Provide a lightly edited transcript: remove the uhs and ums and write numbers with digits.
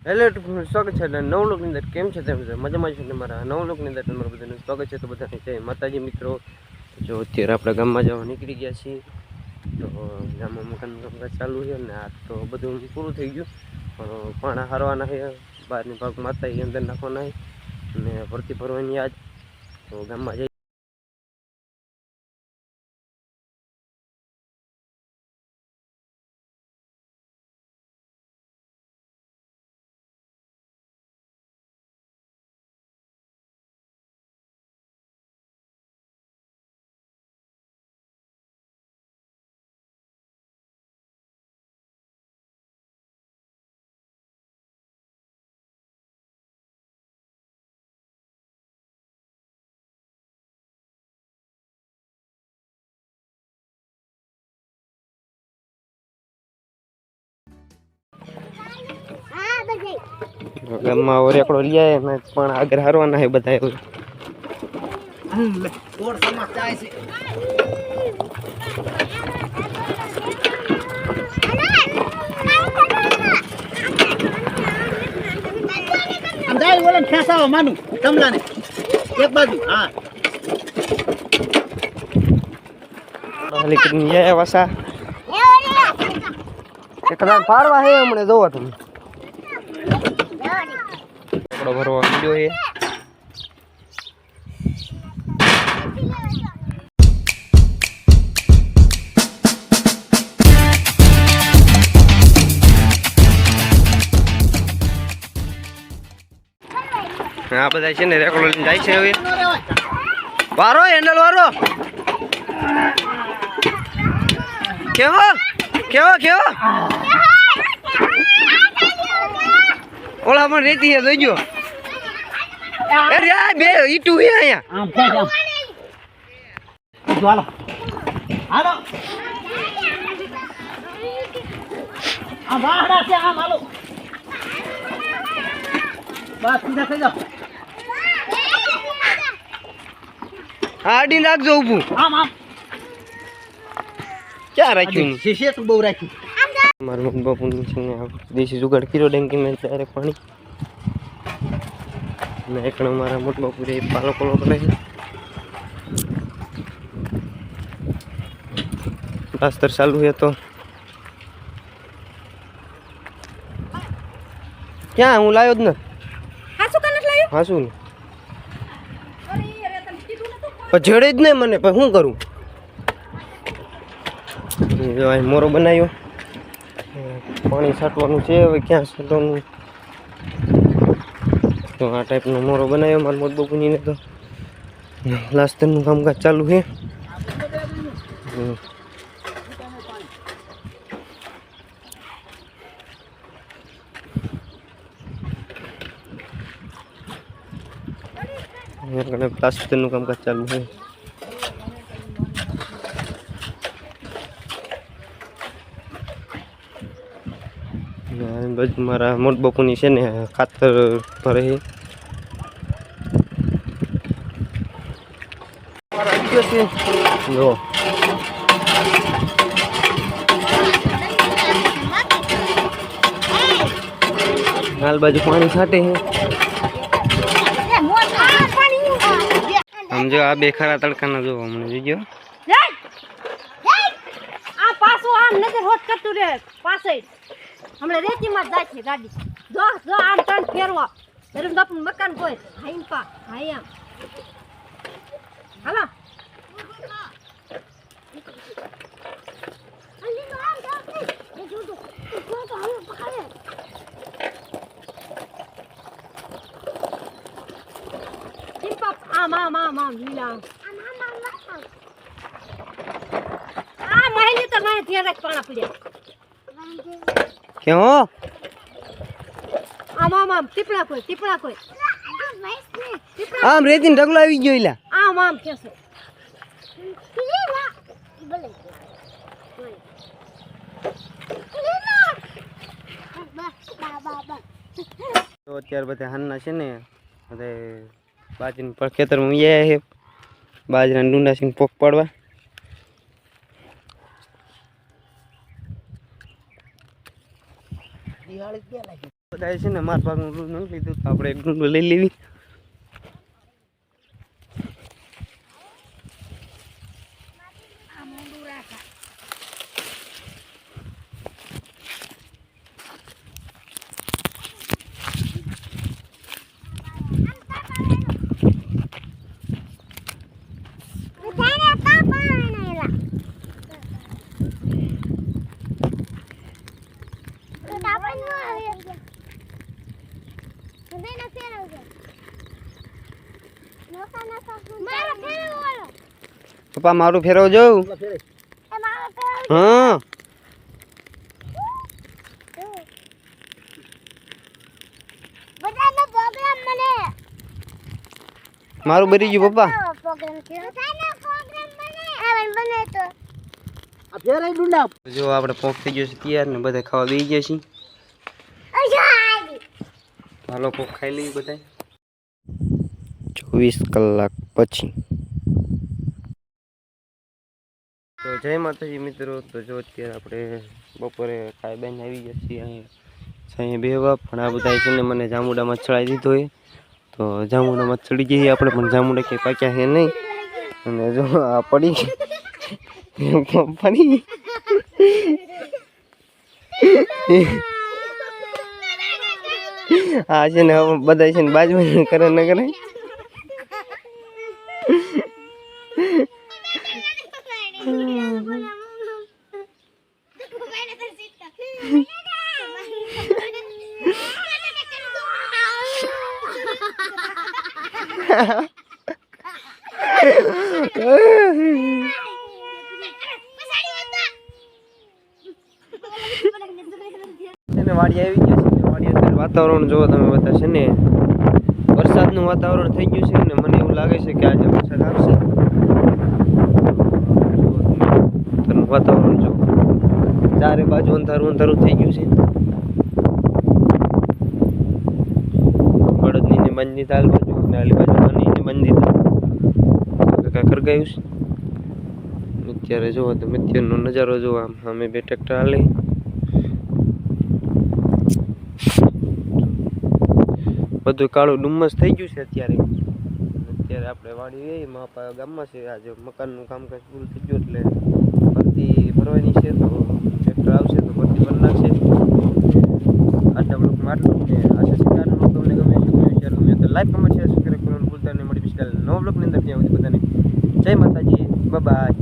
Hello સ્વાગત છે નવ લોકની અંદર કેમ છે તેમ મજામાં છે મારા નવ લોકની અંદર તમારું બધાનું સ્વાગત છે. તો બધાને જય માતાજી મિત્રો. જો અત્યારે આપણે ગામમાં જવા નીકળી ગયા છીએ. તો ગામમાં મકાન કામકાજ ચાલુ છે ને આ તો બધું પૂરું થઈ ગયું પણ પાણા હારવાના છે. બહારની ભાગ માતા એ અંદર નાખવાના છે અને ભરતી ભરવાની આજ તો ગામમાં જઈ ગામમાં ઓરેકડો લઈ આવે પણ આગળ હારવાના છે બધા એવું. માનું કમલાને એક બાજુ હા વાસા એકદમ ફાડવા છે હમણે જોવો તમે ભરવા વીડિયો છે. આ બધા છે ને રેકોર્ડ લઈને જાય છે હવે વારો હેન્ડલ વારો કેવો કેવો કેવો ઓલા પણ રેતી છે જોઈજો. અરે આ બે ઈટુ છે અહીંયા આમ હાલો હાલો આ વાહડા છે આમ હાલો બસ સીધા થઈ જાઓ આડી નાખજો ઊભું આમ આમ ક્યાં રાખ્યું શીશે તું બહુ રાખ્યું મારા મમ્મી બાપુનું છે ને દેશી જુગાડ કર્યો ડેન્કી મેં ત્યારે પાણી ને એકણ મારા મોટા બાપુ રે પાલો પાલો કરે છે. પ્લાસ્ટર ચાલુ છે તો ક્યાં હું લાવ્યો જ ને હાસું ને જડે જ નહીં મને પણ શું કરું. મોરો બનાવ્યો પાણી છાંટવાનું છે હવે ક્યાં છાંટવાનું તો આ ટાઈપનો મોરો બનાવ્યો મારા મોટ બાપુજીને. તો પ્લાસ્ટરનું કામકાજ ચાલુ છે. પ્લાસ્ટરનું કામકાજ ચાલુ છે. બાજુ મારા મોટ બાપુની છે ને ખાતર ભરે છે. જો હાલ બાજુ પાણી છાંટે છે. સમજો આ બે ખરા તડકાના જો હમણાં જોઈજો આ પાછો આમ નજર હોત કરતું રે પાસે હમણે રેતીમાં જાય છે ગાડી જો જો આમ ટર્ન ફેરવા એનું બાપનું મકાન કોઈ હાઈન પા હાઈ આમ હાલો લીલા આ મહેલી તો મને ધ્યાન રાખ પાણા પડ્યા કેવો આમ ટીપડા કોઈ આમ રેતી ને ઢગલો આવી ગયો એલા આમ કેસે તો અત્યારે બધા હાનના છે ને બધા બાજરીને પણ ખેતરમાં ઉયા છે બાજરાના ડુંડા છે પોક પાડવા. બધાએ છે ને માર પાકનું ડુંડું નથી લીધું તો આપણે એક ડુંડું લઈ લેવી. પપ્પા મારું ફેરવ જોઉં. ઓલા ફેરે. હા મારું બરી ગયું પપ્પા. આ ફેરે ડુંડા. જો આપણે પોક થઈ ગયો છે તૈયાર ને બધા ખાવા બેસી ગયા છીએ. હાલો પોક ખાઈ લઈએ બધા. 24 કલાક પછી. તો જય માતાજી મિત્રો. તો જો અત્યારે આપણે બપોરે ખાઈ બેન આવી ગયા છીએ અહીંયા બેવા. પણ આ બધા છે ને મને જામુડામાં ચડાવી દીધો હોય તો જામુડામાં ચડી જઈએ આપણે. પણ જામુડા કે પાક્યા છે નહીં અને જો આ પડી પડી આ છે ને હવે બધા છે ને બાજુ કરે ન કરે. વાડી આવી ગયા છે. વાડી અત્યારે વાતાવરણ જોવો તમે બધા છે ને વરસાદનું વાતાવરણ થઈ ગયું છે ને મને એવું લાગે છે કે આજે વરસાદ આવશે. વાતાવરણ જો ચારે બાજુ અંધારું અંધારું થઈ ગયું છે. બળદની ને મંદી દાલ બાજુ અને આલી બાજુ નાની ને મંદી દાલ કાકર ગયું છે. અત્યારે જોવો તો અત્યારનો નજારો જોવો. આમ અમે બે ટ્રેક્ટર હાલે. બધું કાળું ડુમ્મસ થઈ ગયું છે અત્યારે. અત્યારે આપણે વાડી એ માપા ગામમાં છે. આજે મકાનનું કામકાજ પૂરું થઈ ગયું એટલે ભરતી ભરવાની છે. તો ટ્રેક્ટર આવશે તો ભરતી ભરી નાખશે. આજના બ્લોગમાં આટલું જ ને આશા છે કે આજનો બ્લોગ તમને ગમે છે. વિચાર ગમે તો લાઈક કમેન્ટ શેર સબસ્ક્રાઈબ કરવાનું ભૂલતા નહીં. મળી બીજી નવા બ્લોગની અંદર ત્યાં સુધી બધાને જય માતાજી. બાય.